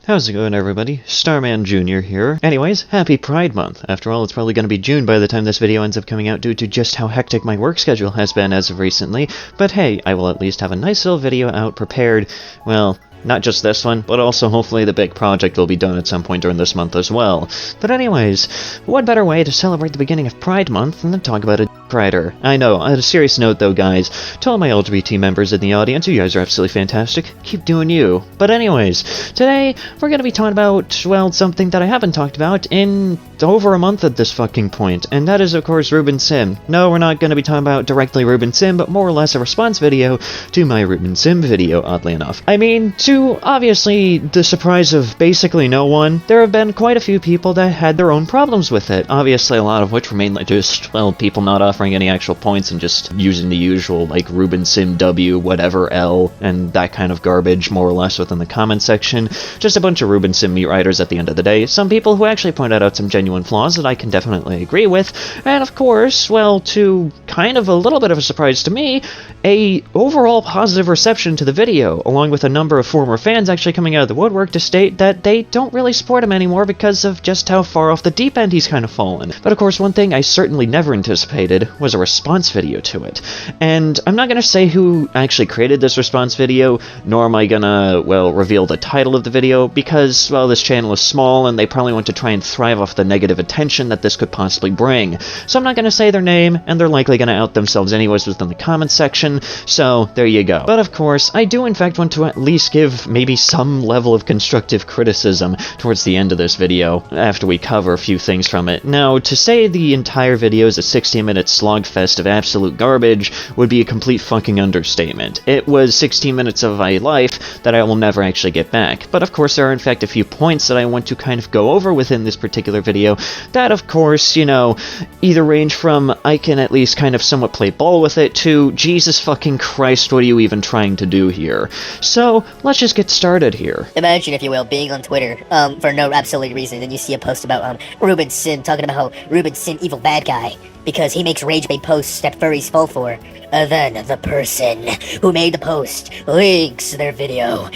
How's it going, everybody? Starman Jr. here. Anyways, happy Pride Month. After all, it's probably going to be June by the time this video ends up coming out due to just how hectic my work schedule has been as of recently, but hey, I will at least have a nice little video out prepared, well, not just this one, but also hopefully the big project will be done at some point during this month as well. But anyways, what better way to celebrate the beginning of Pride Month than to talk about a writer? I know, on a serious note though, guys, to all my LGBT members in the audience, you guys are absolutely fantastic. Keep doing you. But anyways, today we're going to be talking about, well, something that I haven't talked about in over a month at this fucking point, and that is of course Ruben Sim. No, we're not going to be talking about directly Ruben Sim, but more or less a response video to my Ruben Sim video, oddly enough. I mean, to obviously the surprise of basically no one, there have been quite a few people that had their own problems with it, obviously a lot of which were mainly just, well, people not offering any actual points and just using the usual, like, Ruben Sim W, whatever L, and that kind of garbage, more or less, within the comment section. Just a bunch of Ruben Sim meat writers at the end of the day. Some people who actually pointed out some genuine flaws that I can definitely agree with, and of course, well, to kind of a little bit of a surprise to me, a overall positive reception to the video, along with a number of former fans actually coming out of the woodwork to state that they don't really support him anymore because of just how far off the deep end he's kind of fallen. But of course, one thing I certainly never anticipated was a response video to it. And I'm not gonna say who actually created this response video, nor am I gonna, well, reveal the title of the video, because, well, this channel is small and they probably want to try and thrive off the negative attention that this could possibly bring. So I'm not gonna say their name, and they're likely gonna out themselves anyways within the comments section, so there you go. But of course, I do in fact want to at least give maybe some level of constructive criticism towards the end of this video, after we cover a few things from it. Now, to say the entire video is a 16-minute slogfest of absolute garbage would be a complete fucking understatement. It was 16 minutes of my life that I will never actually get back. But of course, there are in fact a few points that I want to kind of go over within this particular video that, of course, you know, either range from I can at least kind of somewhat play ball with it to Jesus fucking Christ, what are you even trying to do here? So, let's just get started here. Imagine, if you will, being on Twitter, for no absolute reason, and you see a post about, Ruben Sim, talking about how Ruben Sim evil bad guy, because he makes rage-bait posts that furries fall for. Then the person who made the post links their video.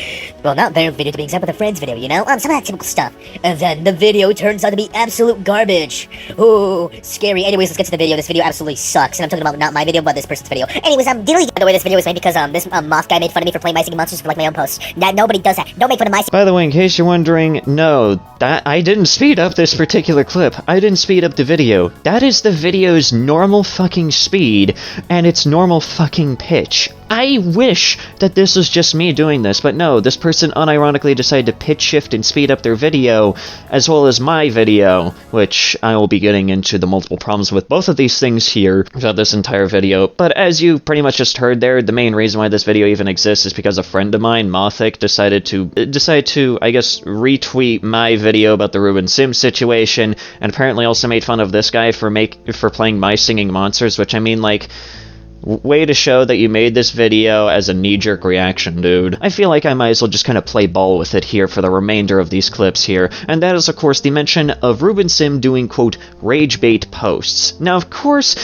Well, not their video to be exact, but the friend's video, you know? Some of that typical stuff. And then the video turns out to be absolute garbage. Ooh, scary. Anyways, let's get to the video. This video absolutely sucks. And I'm talking about not my video, but this person's video. Anyways, dealing with the way this video was made because, this moth guy made fun of me for playing My Singing Monsters for, like, my own posts. Now, nobody does that. Don't make fun of my... By the way, in case you're wondering, no, that I didn't speed up this particular clip. I didn't speed up the video. That is the video's normal fucking speed, and its normal fucking pitch. I wish that this was just me doing this, but no, this person unironically decided to pitch shift and speed up their video, as well as my video, which I will be getting into the multiple problems with both of these things here throughout this entire video. But as you pretty much just heard there, the main reason why this video even exists is because a friend of mine, Mothic, decided to, I guess, retweet my video about the Ruben Sim situation, and apparently also made fun of this guy for playing My Singing Monsters, which, I mean, like, way to show that you made this video as a knee-jerk reaction, dude. I feel like I might as well just kind of play ball with it here for the remainder of these clips here, and that is, of course, the mention of Ruben Sim doing, quote, rage-bait posts. Now, of course,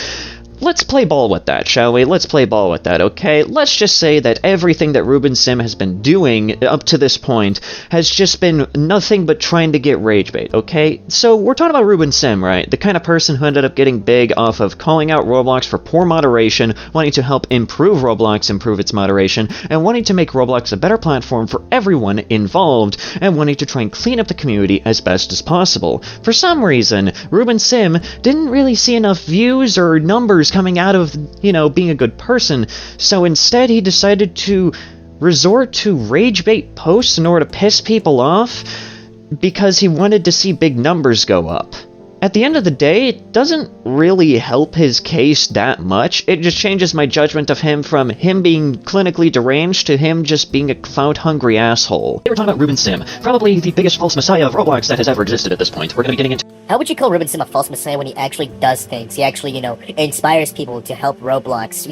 let's play ball with that, shall we? Let's play ball with that, okay? Let's just say that everything that Ruben Sim has been doing up to this point has just been nothing but trying to get rage bait, okay? So we're talking about Ruben Sim, right? The kind of person who ended up getting big off of calling out Roblox for poor moderation, wanting to help improve Roblox, improve its moderation, and wanting to make Roblox a better platform for everyone involved, and wanting to try and clean up the community as best as possible. For some reason, Ruben Sim didn't really see enough views or numbers coming out of, you know, being a good person, so instead he decided to resort to rage bait posts in order to piss people off because he wanted to see big numbers go up. At the end of the day, it doesn't really help his case that much. It just changes my judgment of him from him being clinically deranged to him just being a clout-hungry asshole. We're talking about Ruben Sim, probably the biggest false messiah of Roblox that has ever existed at this point. We're going to be getting into How would you call Ruben Sim a false messiah when he actually does things? He actually, inspires people to help Roblox,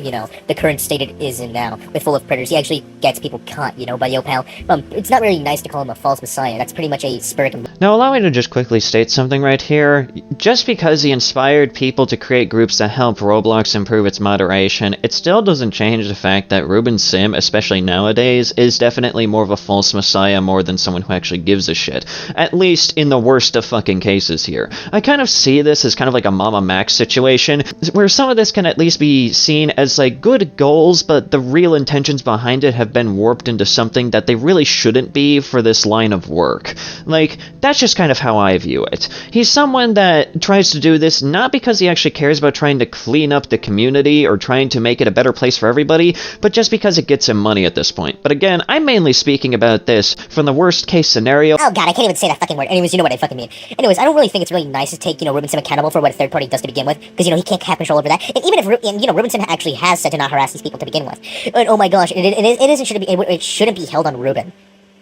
the current state it is in now, with full of predators. He actually gets people caught, by yo pal. It's not really nice to call him a false messiah. That's pretty much a spirit. Now, allow me to just quickly state something right here. Just because he inspired people to create groups that help Roblox improve its moderation, it still doesn't change the fact that Ruben Sim, especially nowadays, is definitely more of a false messiah more than someone who actually gives a shit. At least in the worst of fucking cases here. I kind of see this as kind of like a Mama Max situation, where some of this can at least be seen as like good goals, but the real intentions behind it have been warped into something that they really shouldn't be for this line of work. Like, that's just kind of how I view it. He's someone that tries to do this not because he actually cares about trying to clean up the community or trying to make it a better place for everybody, but just because it gets him money at this point. But again, I'm mainly speaking about this from the worst case scenario. Oh god, I can't even say that fucking word. Anyways, you know what I fucking mean. Anyways, I don't really think it's really nice to take, Ruben Sim accountable for what a third party does to begin with, because, he can't have control over that. And even if, Ruben Sim actually has said to not harass these people to begin with. And oh my gosh, it shouldn't be held on Ruben.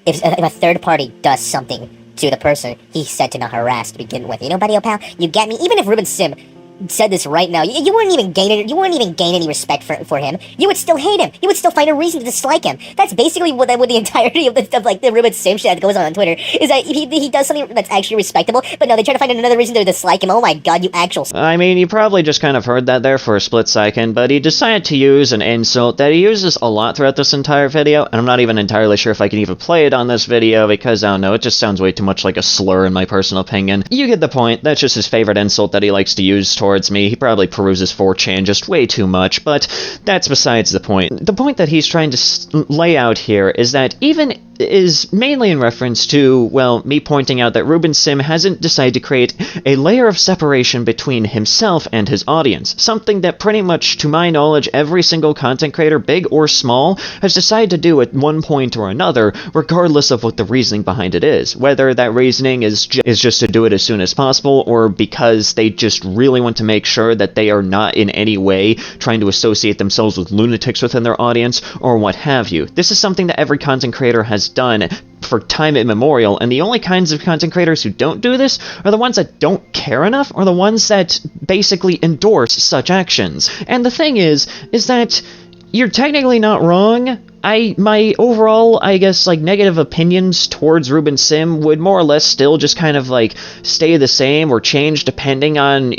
If a third party does something to the person he said to not harass to begin with. Buddy, pal, you get me? Even if Ruben Sim said this right now, you wouldn't even gain any respect for him. You would still hate him. You would still find a reason to dislike him. That's basically what the entirety of the Ruben Sim shit that goes on Twitter is, that he does something that's actually respectable, but no, they try to find another reason to dislike him. Oh my god, you actual... I mean, you probably just kind of heard that there for a split second, but he decided to use an insult that he uses a lot throughout this entire video, and I'm not even entirely sure if I can even play it on this video, because, I don't know, it just sounds way too much like a slur in my personal opinion. You get the point. That's just his favorite insult that he likes to use towards me. He probably peruses 4chan just way too much, but that's besides the point. The point that he's trying to lay out here is that even is mainly in reference to, well, me pointing out that Ruben Sim hasn't decided to create a layer of separation between himself and his audience, something that pretty much, to my knowledge, every single content creator, big or small, has decided to do at one point or another, regardless of what the reasoning behind it is. Whether that reasoning is just to do it as soon as possible, or because they just really want to make sure that they are not in any way trying to associate themselves with lunatics within their audience, or what have you. This is something that every content creator has done for time immemorial, and the only kinds of content creators who don't do this are the ones that don't care enough, or the ones that basically endorse such actions. And the thing is that you're technically not wrong. My overall, I guess, negative opinions towards Ruben Sim would more or less still just kind of, stay the same or change depending on,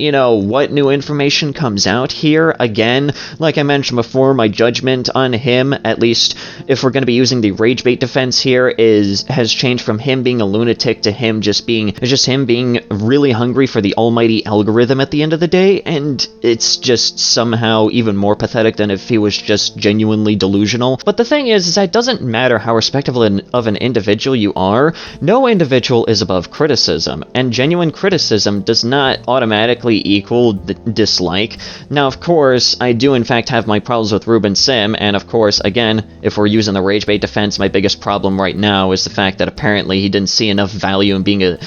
what new information comes out here. Again, like I mentioned before, my judgment on him, at least if we're going to be using the rage bait defense here, has changed from him being a lunatic to him just being really hungry for the almighty algorithm at the end of the day, and it's just somehow even more pathetic than if he was just genuinely delusional. But the thing is that it doesn't matter how respectable of an individual you are, no individual is above criticism, and genuine criticism does not automatically equal dislike. Now, of course, I do in fact have my problems with Ruben Sim, and of course, again, if we're using the rage bait defense, my biggest problem right now is the fact that apparently he didn't see enough value in being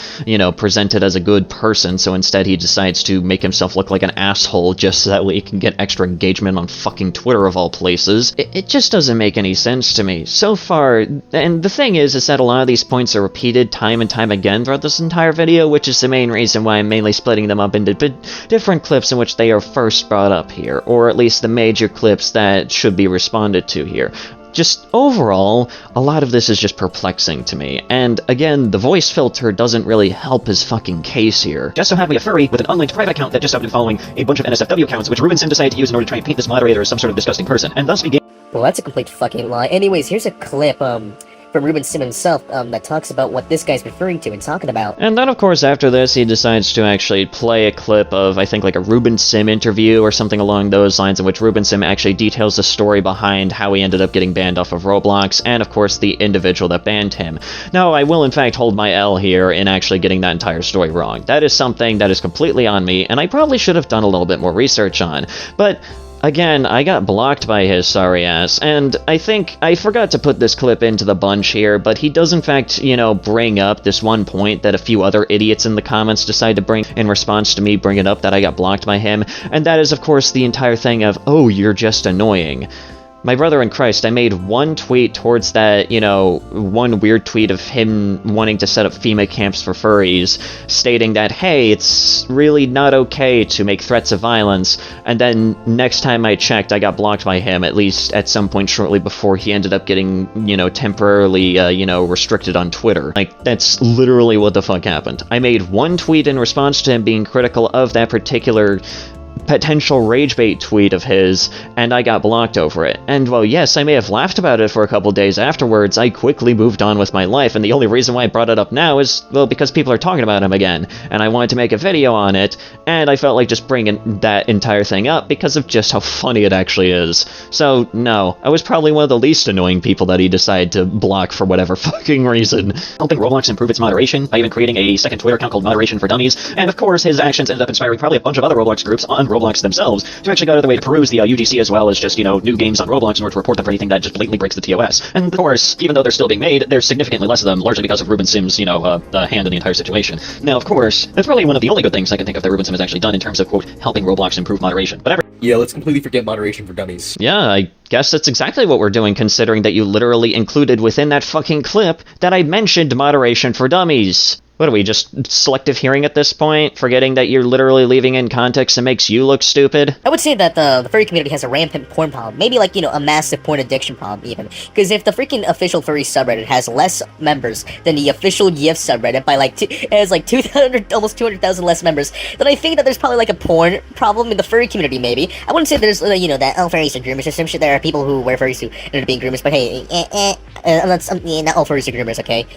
presented as a good person, so instead he decides to make himself look like an asshole just so that way he can get extra engagement on fucking Twitter of all places. It just doesn't make any sense to me. So far, and the thing is that a lot of these points are repeated time and time again throughout this entire video, which is the main reason why I'm mainly splitting them up into different clips in which they are first brought up here, or at least the major clips that should be responded to here. Just overall, a lot of this is just perplexing to me, and again, the voice filter doesn't really help his fucking case here. Just so happily a furry with an unlinked private account that just happened following a bunch of NSFW accounts, which Ruben Sim decided to use in order to try and paint this moderator as some sort of disgusting person, and thus began... Well, that's a complete fucking lie. Anyways, here's a clip, from Ruben Sim himself, that talks about what this guy's referring to and talking about. And then, of course, after this, he decides to actually play a clip of, I think, a Ruben Sim interview or something along those lines, in which Ruben Sim actually details the story behind how he ended up getting banned off of Roblox, and, of course, the individual that banned him. Now, I will, in fact, hold my L here in actually getting that entire story wrong. That is something that is completely on me, and I probably should have done a little bit more research on. But... again, I got blocked by his sorry ass, and I think I forgot to put this clip into the bunch here, but he does in fact, bring up this one point that a few other idiots in the comments decide to bring in response to me bringing up that I got blocked by him, and that is, of course, the entire thing of, oh, you're just annoying. my brother in Christ, I made one tweet towards that, you know, one weird tweet of him wanting to set up FEMA camps for furries, stating that, hey, it's really not okay to make threats of violence, and then next time I checked, I got blocked by him, at least at some point shortly before he ended up getting, you know, temporarily, you know, restricted on Twitter. Like, that's literally what the fuck happened. I made one tweet in response to him being critical of that particular potential rage bait tweet of his, and I got blocked over it. And while yes, I may have laughed about it for a couple days afterwards, I quickly moved on with my life, and the only reason why I brought it up now is, well, because people are talking about him again, and I wanted to make a video on it, and I felt like just bringing that entire thing up because of just how funny it actually is. So, no, I was probably one of the least annoying people that he decided to block for whatever fucking reason. Helping Roblox improve its moderation by even creating a second Twitter account called Moderation for Dummies, and of course his actions ended up inspiring probably a bunch of other Roblox groups on Roblox themselves to actually go out of the way to peruse the UGC as well as just, you know, new games on Roblox in order to report them for anything that just blatantly breaks the TOS. And of course, even though they're still being made, there's significantly less of them, largely because of Ruben Sim's, you know, hand in the entire situation. Now, of course, that's probably one of the only good things I can think of that Ruben Sim has actually done in terms of, quote, helping Roblox improve moderation. But yeah, let's completely forget moderation for dummies. yeah, I guess that's exactly what we're doing, considering that you literally included within that fucking clip that I mentioned moderation for dummies. What are we, just selective hearing at this point? Forgetting that you're literally leaving in context that makes you look stupid? I would say that the furry community has a rampant porn problem. Maybe, like, you know, a massive porn addiction problem, even. Because if the freaking official furry subreddit has less members than the official YIF subreddit by, like, it has, like, 200, almost 200,000 less members, then I think that there's probably, like, a porn problem in the furry community, maybe. I wouldn't say there's, you know, that, oh, furries are groomers or some shit. There are people who wear furries who end up being groomers, but hey, not all furries are groomers, okay?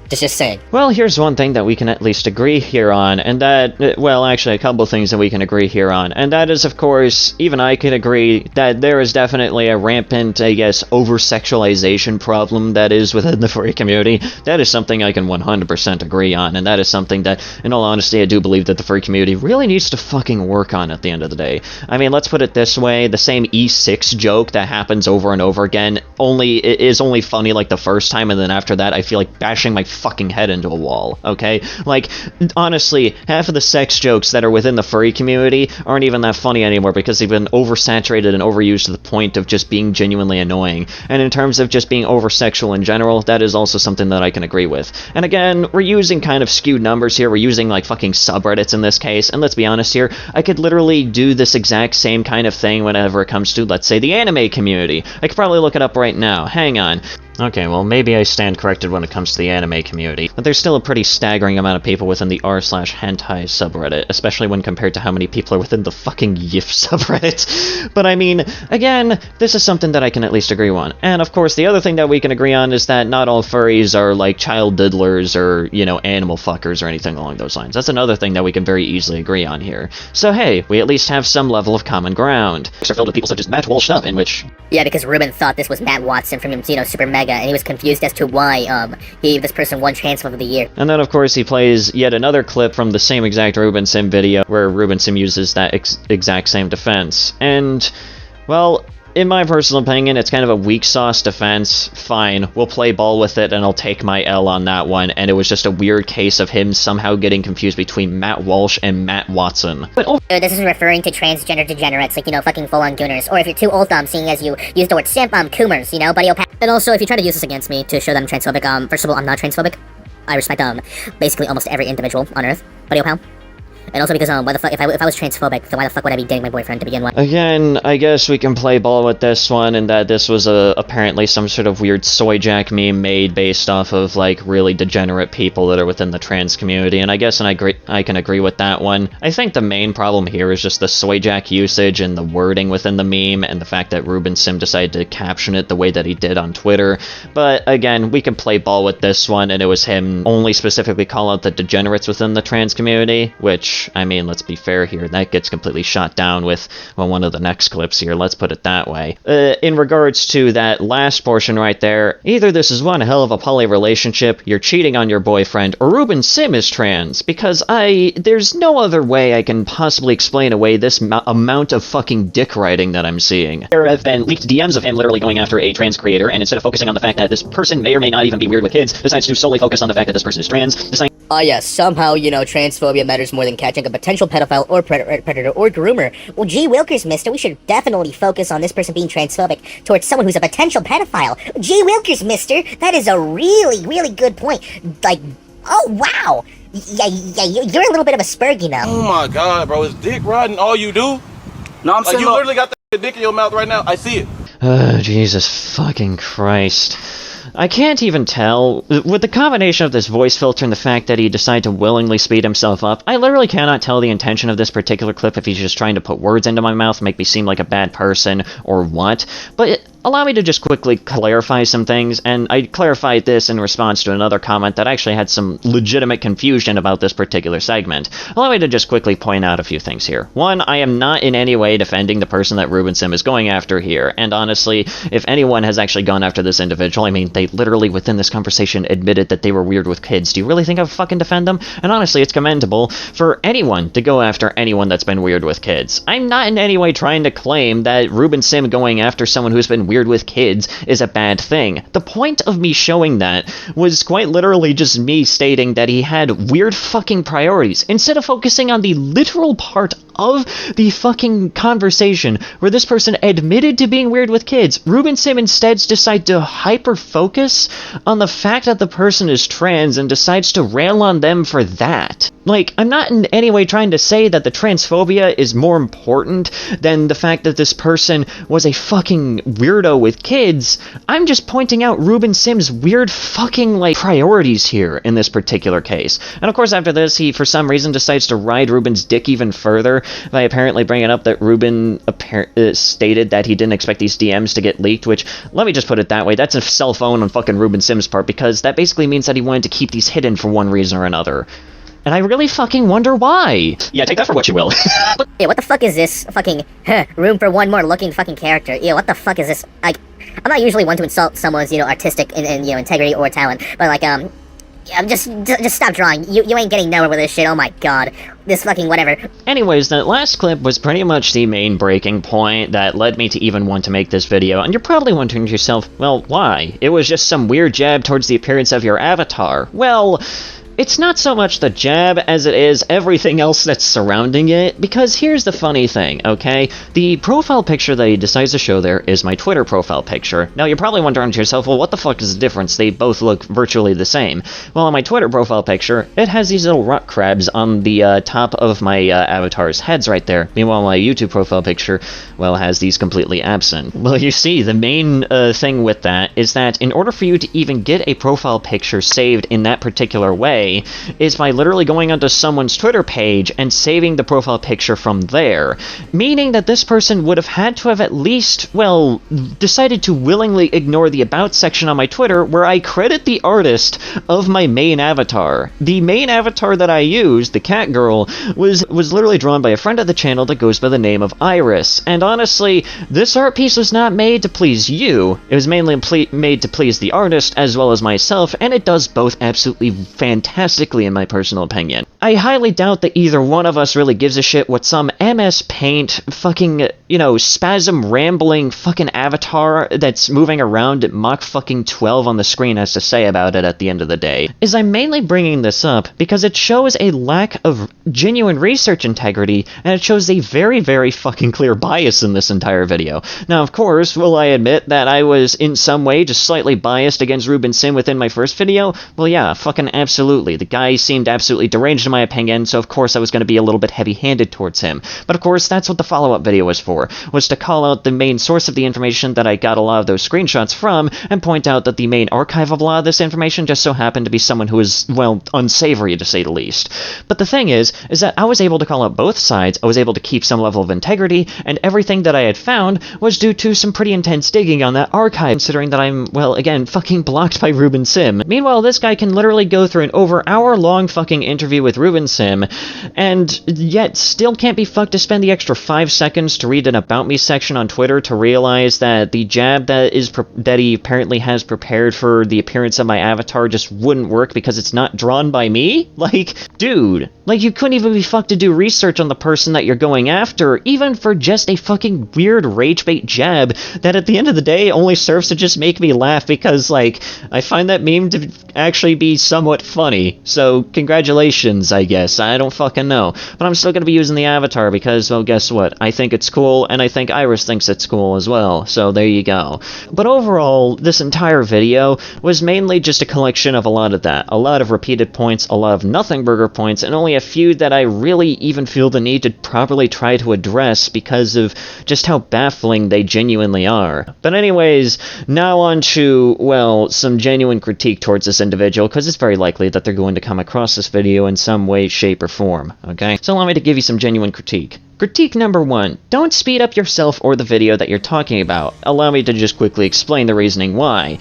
Just saying. Well, here's one thing that we can at least agree here on, and that, well, actually a couple things that we can agree here on, and that is, of course, even I can agree that there is definitely a rampant, I guess, over-sexualization problem that is within the furry community. That is something I can 100% agree on, and that is something that, in all honesty, I do believe that the furry community really needs to fucking work on at the end of the day. I mean, let's put it this way, the same E6 joke that happens over and over again is only funny like the first time, and then after that I feel like bashing my fucking head into a wall, okay? Like, honestly, half of the sex jokes that are within the furry community aren't even that funny anymore because they've been oversaturated and overused to the point of just being genuinely annoying. And in terms of just being over-sexual in general, that is also something that I can agree with. And again, we're using kind of skewed numbers here, we're using like fucking subreddits in this case, and let's be honest here, I could literally do this exact same kind of thing whenever it comes to, let's say, the anime community. I could probably look it up right now, hang on. Okay, well, maybe I stand corrected when it comes to the anime community, but there's still a pretty staggering amount of people within the r/hentai subreddit, especially when compared to how many people are within the fucking YIF subreddit. But I mean, again, this is something that I can at least agree on. And of course, the other thing that we can agree on is that not all furries are like child diddlers or, you know, animal fuckers or anything along those lines. That's another thing that we can very easily agree on here. So hey, we at least have some level of common ground. Are filled with people such as Matt Walsh stuff, in which... Yeah, because Ruben thought this was Matt Watson from, you know, Super Mega, and he was confused as to why, he gave this person one transphobe of the year. And then, of course, he plays yet another clip from the same exact Ruben Sim video, where Ruben Sim uses that exact same defense. And, well, in my personal opinion, it's kind of a weak sauce defense. Fine, we'll play ball with it and I'll take my L on that one, and it was just a weird case of him somehow getting confused between Matt Walsh and Matt Watson. But this is referring to transgender degenerates, like, you know, fucking full-on gooners. Or if you're too old, seeing as you use the word simp, coomers, you know, buddy. And also, if you try to use this against me to show that I'm transphobic, first of all, I'm not transphobic. I respect, basically almost every individual on Earth, buddy pal. And also because, why the fuck, if I was transphobic, then why the fuck would I be dating my boyfriend to begin with? Again, I guess we can play ball with this one, and that this was apparently some sort of weird soy jack meme made based off of, like, really degenerate people that are within the trans community, and I guess I can agree with that one. I think the main problem here is just the soy jack usage and the wording within the meme, and the fact that Ruben Sim decided to caption it the way that he did on Twitter. But again, we can play ball with this one, and it was him only specifically call out the degenerates within the trans community, which, I mean, let's be fair here, that gets completely shot down with, well, one of the next clips here, let's put it that way. In regards to that last portion right there, either this is one hell of a poly relationship, you're cheating on your boyfriend, or Ruben Sim is trans, because there's no other way I can possibly explain away this amount of fucking dick writing that I'm seeing. There have been leaked DMs of him literally going after a trans creator, and instead of focusing on the fact that this person may or may not even be weird with kids, decides to solely focus on the fact that this person is trans, yeah, somehow, transphobia matters more than catching a potential pedophile or predator or groomer. Well, gee wilkers, mister, we should definitely focus on this person being transphobic towards someone who's a potential pedophile. Gee wilkers, mister, that is a really, really good point. Like, oh, wow. Yeah, you're a little bit of a spurgy now. Oh my god, bro, is dick riding all you do? No, I'm saying you literally got the dick in your mouth right now. I see it. Jesus fucking Christ. I can't even tell. With the combination of this voice filter and the fact that he decided to willingly speed himself up, I literally cannot tell the intention of this particular clip if he's just trying to put words into my mouth, make me seem like a bad person, or what. But allow me to just quickly clarify some things, and I clarified this in response to another comment that actually had some legitimate confusion about this particular segment. Allow me to just quickly point out a few things here. One, I am not in any way defending the person that Ruben Sim is going after here, and honestly, if anyone has actually gone after this individual, I mean, they literally within this conversation admitted that they were weird with kids. Do you really think I would fucking defend them? And honestly, it's commendable for anyone to go after anyone that's been weird with kids. I'm not in any way trying to claim that Ruben Sim going after someone who's been weird with kids is a bad thing. The point of me showing that was quite literally just me stating that he had weird fucking priorities, instead of focusing on the literal part of the fucking conversation where this person admitted to being weird with kids. Ruben Sim instead decided to hyper-focus on the fact that the person is trans and decides to rail on them for that. Like, I'm not in any way trying to say that the transphobia is more important than the fact that this person was a fucking weirdo with kids. I'm just pointing out Ruben Sim's weird fucking, priorities here in this particular case. And of course, after this, he, for some reason, decides to ride Ruben's dick even further by apparently bringing up that Ruben stated that he didn't expect these DMs to get leaked, which, let me just put it that way, that's a cell phone on fucking Ruben Sim's part, because that basically means that he wanted to keep these hidden for one reason or another. And I really fucking wonder why. Yeah, take that for what you will. Yeah, what the fuck is this fucking room for one more looking fucking character? Yeah, what the fuck is this? Like, I'm not usually one to insult someone's, artistic and integrity or talent, but yeah, just stop drawing. You ain't getting nowhere with this shit. Oh my god. This fucking whatever. Anyways, that last clip was pretty much the main breaking point that led me to even want to make this video, and you're probably wondering to yourself, well, why? It was just some weird jab towards the appearance of your avatar. Well, it's not so much the jab as it is everything else that's surrounding it, because here's the funny thing, okay? The profile picture that he decides to show there is my Twitter profile picture. Now, you're probably wondering to yourself, well, what the fuck is the difference? They both look virtually the same. Well, on my Twitter profile picture, it has these little rock crabs on the top of my avatar's heads right there. Meanwhile, my YouTube profile picture, well, has these completely absent. Well, you see, the main thing with that is that in order for you to even get a profile picture saved in that particular way, is by literally going onto someone's Twitter page and saving the profile picture from there. Meaning that this person would have had to have at least, well, decided to willingly ignore the About section on my Twitter where I credit the artist of my main avatar. The main avatar that I used, the cat girl, was literally drawn by a friend of the channel that goes by the name of Iris. And honestly, this art piece was not made to please you. It was mainly made to please the artist as well as myself, and it does both absolutely fantastically in my personal opinion. I highly doubt that either one of us really gives a shit what some MS Paint fucking, spasm rambling fucking avatar that's moving around at Mach fucking 12 on the screen has to say about it at the end of the day. Is I'm mainly bringing this up because it shows a lack of genuine research integrity, and it shows a very, very fucking clear bias in this entire video. Now, of course, will I admit that I was in some way just slightly biased against Ruben Sim within my first video? Well, yeah, fucking absolutely. The guy seemed absolutely deranged in my opinion, so of course I was going to be a little bit heavy-handed towards him. But of course, that's what the follow-up video was for, was to call out the main source of the information that I got a lot of those screenshots from, and point out that the main archive of a lot of this information just so happened to be someone who is, well, unsavory to say the least. But the thing is that I was able to call out both sides, I was able to keep some level of integrity, and everything that I had found was due to some pretty intense digging on that archive, considering that I'm, well, again, fucking blocked by Ruben Sim. Meanwhile, this guy can literally go through an over hour-long fucking interview with Ruben Sim, and yet still can't be fucked to spend the extra 5 seconds to read an About Me section on Twitter to realize that the jab that he apparently has prepared for the appearance of my avatar just wouldn't work because it's not drawn by me? Like, dude, Like, you couldn't even be fucked to do research on the person that you're going after, even for just a fucking weird rage bait jab that at the end of the day only serves to just make me laugh because, like, I find that meme to actually be somewhat funny. So, congratulations, I guess. I don't fucking know. But I'm still gonna be using the avatar because, well, guess what? I think it's cool, and I think Iris thinks it's cool as well. So, there you go. But overall, this entire video was mainly just a collection of a lot of that. A lot of repeated points, a lot of nothing burger points, and only a few that I really even feel the need to properly try to address because of just how baffling they genuinely are. But anyways, now on to, well, some genuine critique towards this individual, because it's very likely that they're going to come across this video in some way, shape, or form, okay? So allow me to give you some genuine critique. Critique number 1. Don't speed up yourself or the video that you're talking about. Allow me to just quickly explain the reasoning why.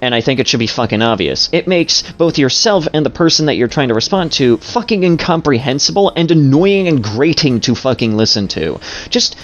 And I think it should be fucking obvious. It makes both yourself and the person that you're trying to respond to fucking incomprehensible and annoying and grating to fucking listen to. Just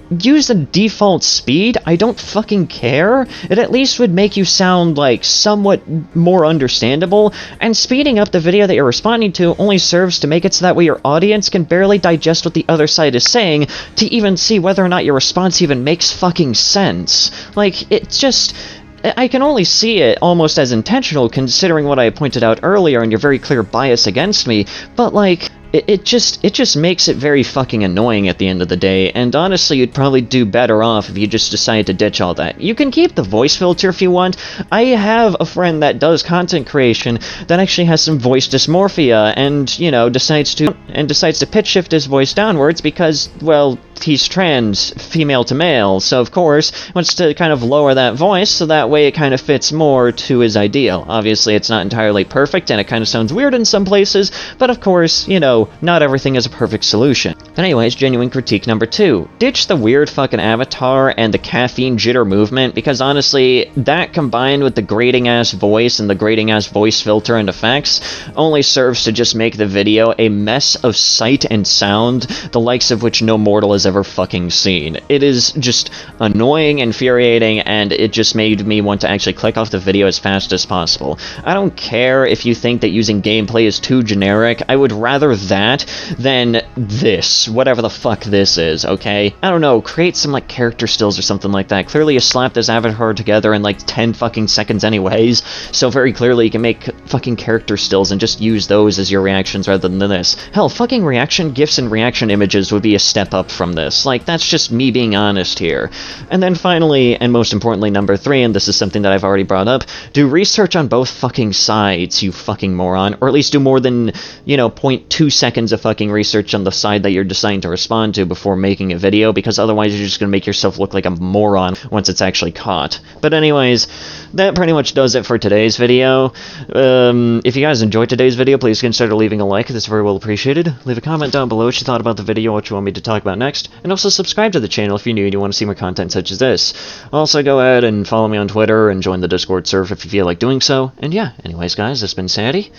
use the default speed. I don't fucking care. It at least would make you sound like somewhat more understandable, and speeding up the video that you're responding to only serves to make it so that way your audience can barely digest what the other side is saying to even see whether or not your response even makes fucking sense. Like, it's just... I can only see it almost as intentional considering what I pointed out earlier and your very clear bias against me, but like, it just makes it very fucking annoying at the end of the day, and honestly you'd probably do better off if you just decide to ditch all that. You can keep the voice filter if you want. I have a friend that does content creation that actually has some voice dysmorphia and, you know, decides to pitch shift his voice downwards because, well, he's trans, female to male, so of course wants to kind of lower that voice so that way it kind of fits more to his ideal. Obviously it's not entirely perfect and it kind of sounds weird in some places, but of course, you know, not everything is a perfect solution. But anyways, genuine critique number 2. Ditch the weird fucking avatar and the caffeine jitter movement, because honestly, that combined with the grating ass voice and the grating ass voice filter and effects only serves to just make the video a mess of sight and sound, the likes of which no mortal has ever fucking seen. It is just annoying, infuriating, and it just made me want to actually click off the video as fast as possible. I don't care if you think that using gameplay is too generic. I would rather that than this, whatever the fuck this is, okay? I don't know, create some like character stills or something like that. Clearly you slap this avatar together in like 10 fucking seconds anyways, so very clearly you can make fucking character stills and just use those as your reactions rather than this. Hell, fucking reaction GIFs and reaction images would be a step up from this. Like, that's just me being honest here. And then finally, and most importantly, number 3, and this is something that I've already brought up, do research on both fucking sides, you fucking moron, or at least do more than, you know, 0.2 seconds of fucking research on the side that you're deciding to respond to before making a video, because otherwise you're just gonna make yourself look like a moron once it's actually caught. But anyways, that pretty much does it for today's video. If you guys enjoyed today's video, please consider leaving a like. That's very well appreciated. Leave a comment down below what you thought about the video, what you want me to talk about next, and also subscribe to the channel if you're new and you want to see more content such as this. Also go ahead and follow me on Twitter and join the Discord server if you feel like doing so. And yeah, anyways guys, this has been Sadie,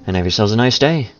and have yourselves a nice day.